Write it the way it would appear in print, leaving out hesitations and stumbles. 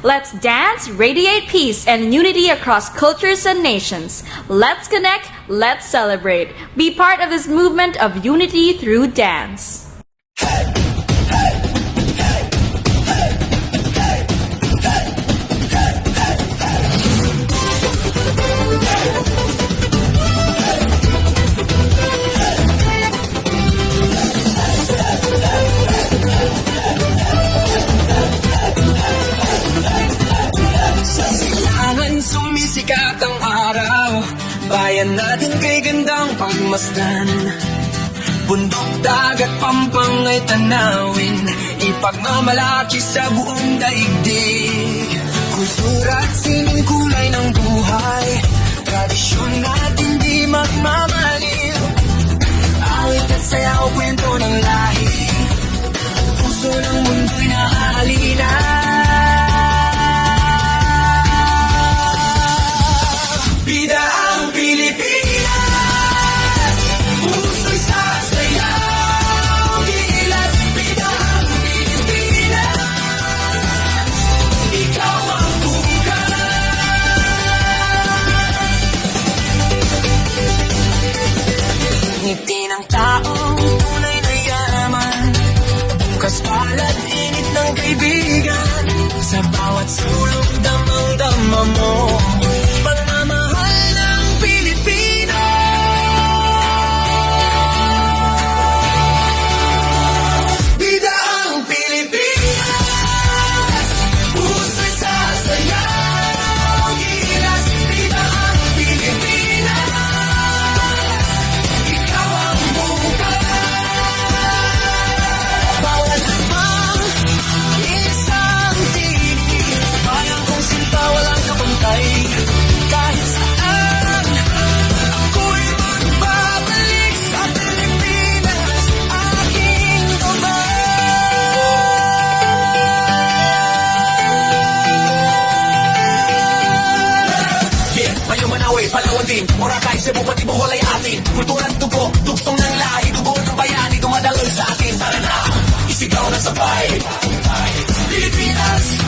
Let's dance, radiate peace and unity across cultures and nations. Let's connect, let's celebrate. Be part of this movement of unity through dance. Sumisikat ang araw, bayan natin kay gandang pagmasdan. Bundok, dagat, pampangay tanawin, ipagmamalaki sa buong daigdig. Kultura at sining kulay ng buhay, tradisyon natin di magmamaliw. Awit at sayaw, kwento ng lahi, puso ng mundo'y naaalina. Bida ang Pilipinas, puso'y sasayaw, gilas. Bida ang Pilipinas, ikaw ang bukas. Ngiti ng taong tunay na yaman, bukas palad init ng kaibigan. Sa bawat sulok damang-dama mo Palawan, Boracay, Cebu, pati Bohol ay atin. Kultura at dugo, dugtong ng lahi, dugo ng bayani, dumadaloy sa atin. Tara na, isigaw ng sabay, Pilipinas.